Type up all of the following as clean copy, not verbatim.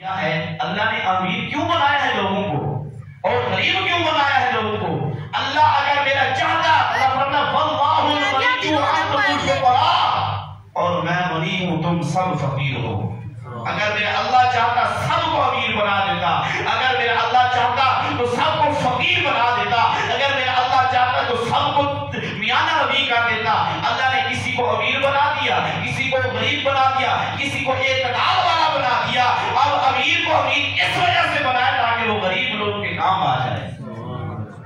کیا ہے اللہ نے امیر کیوں بنایا ہے لوگوں کو اور غریب کیوں بنایا ہے لوگوں کو؟ اللہ اگر میرا چاہتا اللہ فرماتا واللہ الغنی وانتم الفقراء اور میں غنی ہوں تم سب فقیر ہو۔ اگر میرا اللہ چاہتا سب کو امیر بنا دیتا، اگر میرا اللہ چاہتا تو سب کو فقیر بنا دیتا، اگر میرا اللہ چاہتا تو سب کو میانہ روی کر دیتا۔ اللہ نے کسی کو امیر بنا دیا، کسی کو غریب بنا دیا، کسی کو اعتدال والا بنا دیا۔ اب امیر کو امیر اس وجہ سے بنایا تاکہ وہ غریب لوگوں کے کام آ جائے۔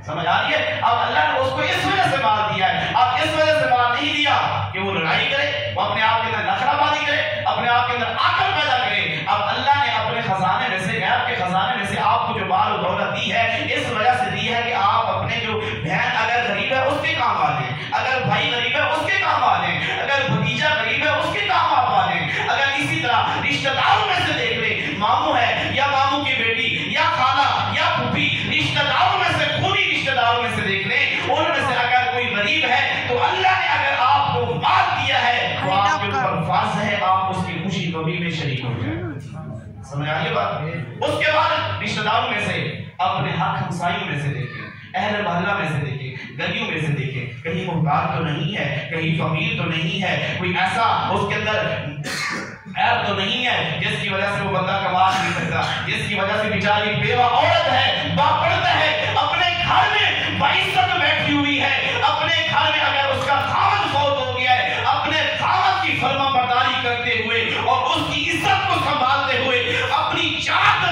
سمجھ آ رہی ہے؟ اب اللہ نے اس کو اس وجہ سے مال دیا ہے۔ اب اس وجہ سے مال نہیں دیا کہ وہ لڑائی کرے، وہ اپنے آپ کے اندر نخرہ بازی کرے، اپنے آپ کے اندر عقل پیدا کرے۔ اب اللہ نے اپنے خزانے میں سے، غیب کے خزانے میں سے آپ کو جو مال و دولت دی ہے اس وجہ سے دی ہے کہ آپ اپنے جو بہن اگر غریب ہے اس کے کام آ جائیں، اگر بھائی غریب ہے اس کے کام آ جائیں، اگر بھتیجا غریب ہے اس کے کام آپ آ جائیں۔ اگر اسی طرح رشتہ داروں میں سے دیکھ لیں، ماموں ہے یا ماموں کی بیٹی یا خالہ یا پھوپھی، رشتہ داروں میں سے خود ہی رشتہ داروں میں سے دیکھ لیں، ان میں سے اگر کوئی غریب ہے تو اللہ نے اگر آپ کو مال دیا ہے تو آپ کے اوپر فرض ہے آپ اس کی خوشی غمی میں شریک ہو جائیں۔ سمجھ آئی بات؟ اس کے بعد رشتہ داروں میں سے اپنے حق ہمسایوں میں سے دیکھیں، اہل محلہ میں سے دیکھیں، گلیوں میں سے دیکھیں، کہیں محتاج تو نہیں ہے، کہیں فقیر تو نہیں ہے، کوئی ایسا اس کے اندر عیب تو نہیں ہے جس کی وجہ سے وہ بندہ کما نہیں سکتا، جس کی وجہ سے بیچاری بیوہ عورت ہے، باپرد ہے، اپنے گھر میں بعزت بیٹھی ہوئی ہے، اپنے گھر میں اگر اس کا خاوند فوت ہو گیا ہے اپنے خاوند کی فرما برداری کرتے ہوئے اور اس کی عزت کو سنبھالتے ہوئے اپنی چار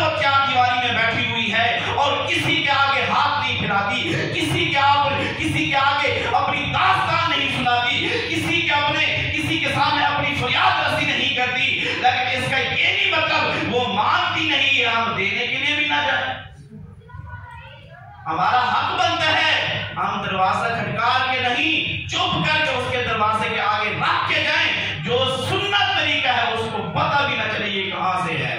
دیواری میں بیٹھی ہوئی ہے اور کسی کے آگے ہاتھ نہیں پھیلاتی، کسی کے آگے اپنی داستان نہیں سناتی، کسی کے سامنے اپنی فریاد رسی نہیں کرتی، لیکن اس کا یہ نہیں مطلب وہ مانگتی نہیں ہے ہم دینے کے لیے بھی نہ جائیں۔ ہمارا حق بنتا ہے ہم دروازہ کھٹکار کے نہیں چپ کر کے اس کے دروازے کے آگے رکھ کے جائیں، جو سنت طریقہ ہے اس کو پتہ بھی نہ چلے یہ کہاں سے ہے۔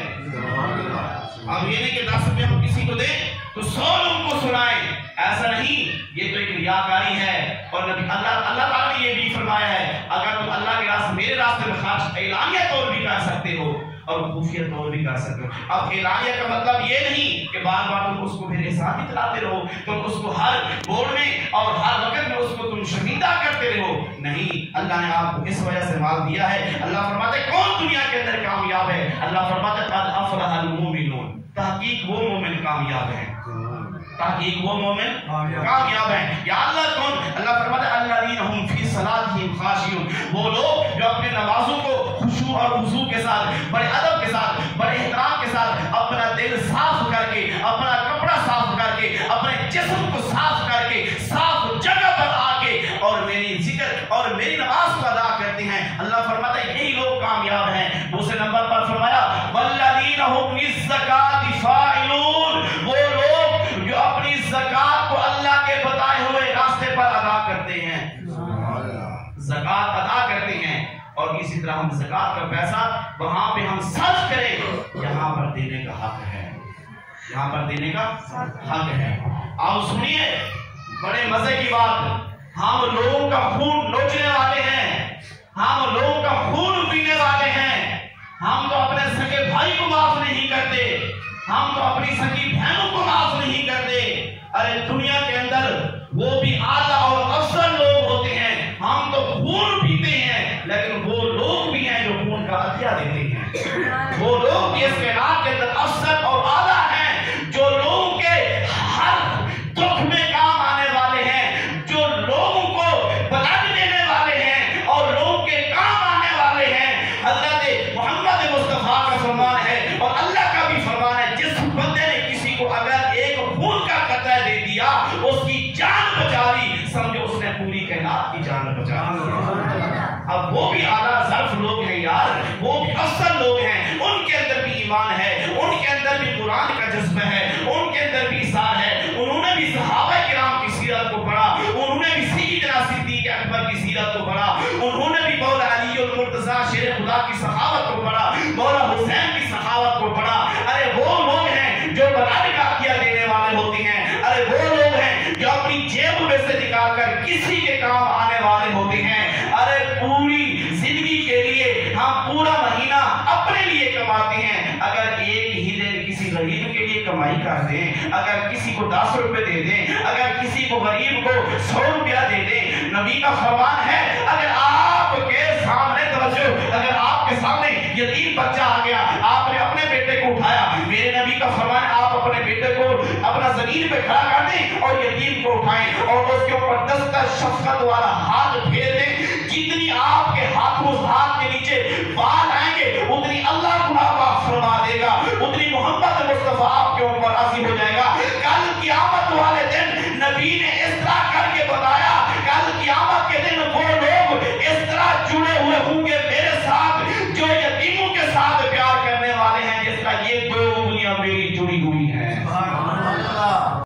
اب یہ نہیں کہ 10 روپے ہم کسی کو دیں تو 100 لوگوں کو سنائیں، ایسا نہیں، یہ تو ایک ریاکاری ہے۔ اور اللہ تعالیٰ نے یہ بھی فرمایا ہے اگر تم اللہ کے راستے میرے راستے میں خرچ اعلانیہ طور بھی کر سکتے ہو اور خفیہ طور بھی کر سکتے ہو۔ اب اعلانیہ کا مطلب یہ نہیں کہ بار بار تم اس کو پھر احسان ہی دلاتے رہو، تم اس کو ہر موڑ میں اور ہر وقت میں اس کو تم شرمندہ کرتے رہو، نہیں، اللہ نے آپ کو اس وجہ سے مال دیا ہے۔ اللہ فرماتے ہیں کون دنیا کے اندر کامیاب ہے؟ اللہ فرماتے ہیں قد افلح المؤمنون، تحقیق وہ مومن کامیاب ہیں، تحقیق وہ مومن کامیاب ہیں۔ یا اللہ کون؟ اللہ فرماتا ہے الذین هم فی صلاتہم خاشعون، وہ لوگ جو اپنے نمازوں کو خشوع اور خضوع کے ساتھ، بڑے ادب کے ساتھ، بڑے احترام کے ساتھ، اپنا دل صاف کر کے، اپنا کپڑا صاف کر کے، اپنے جسم کو صاف کر کے، صاف جگہ پر آ کے اور میری ذکر اور میری نماز کو ادا کرتے ہیں، اللہ فرماتا ہے یہی لوگ کامیاب ہیں۔ دوسرے نمبر پر فرمایا والذین هم للزکاۃ فاعلون، وہ لوگ جو اپنی زکات کو اللہ کے بتائے ہوئے راستے پر ادا کرتے ہیں، زکات ادا کرتے ہیں، اور اسی طرح ہم زکات کا پیسہ وہاں پہ ہم صرف کریں یہاں پر دینے کا حق ہے، یہاں پر دینے کا حق ہے۔ آپ سنیے بڑے مزے کی بات، ہم لوگوں کا خون نوچنے والے ہیں، ہم لوگوں کا خون پینے والے ہیں، ہم تو اپنے سگے بھائی کو معاف نہیں کرتے، ہم تو اپنی سگی بہنوں کو معاف نہیں کرتے۔ ارے دنیا کے اندر وہ بھی اعلیٰ اور افضل لوگ ہوتے ہیں، ہم تو خون پیتے ہیں، لیکن وہ لوگ بھی ہیں جو خون کا عطیہ دیتے ہیں، وہ لوگ بھی اس کائنات کے اندر افضل اور اعلیٰ ہیں، جو لوگوں کے ہر دکھ میں کام آنے والے ہیں، جو لوگوں کو بلڈ دینے والے ہیں اور لوگوں کے کام آنے والے ہیں۔ حضرت محمد مصطفیٰ کا فرمان ہے اور اللہ کا بھی فرمان ہے، جس بندے نے کسی کو اگر ایک خون کا قطرہ دے دیا اس کی جان بچا لی، سمجھو اس نے پوری کائنات کی جان بچا لی۔ اب وہ بھی اعلیٰ ظرف لوگ ہیں یار، وہ بھی افضل لوگ ہیں، ان کے اندر بھی ایمان ہے، ان کے اندر بھی قرآن کا جذبہ ہے، ان کے اندر بھی اثار ہے، انہوں نے بھی صحابہ کرام کی سیرت کو پڑھا، انہوں نے بھی سیدنا صدیق اکبر کی سیرت کو پڑھا، انہوں نے بھی مولا علی المرتضیٰ شیر خدا کی سخاوت کو پڑھا، مولا حسین کی سخاوت کو پڑھا۔ ارے وہ لوگ ہیں جو بلاد کا عطیہ دینے والے ہوتے ہیں، ارے وہ لوگ ہیں جو اپنی جیب میں سے نکال کر کسی کے کام آنے والے ہوتے ہیں۔ ارے پوری زندگی کے لیے ہم پورا مہینہ اپنے لیے کماتے ہیں، اگر ایک ہی غریب کے لیے کمائی کر دیں، اگر کسی کو 10 روپے دے دیں، اگر کسی کو غریب کو 100 روپیہ دے دیں. نبی کا فرمان ہے اگر آپ کے سامنے توجہ، اگر آپ کے سامنے یتیم بچہ آ گیا، آپ نے اپنے بیٹے کو اٹھایا، میرے نبی کا فرمان ہے آپ اپنے بیٹے کو اپنا زمین پہ کھڑا کر دیں اور یتیم کو اٹھائیں اور اس کے اوپر 10 شفقت والا ہاتھ پھیر دیں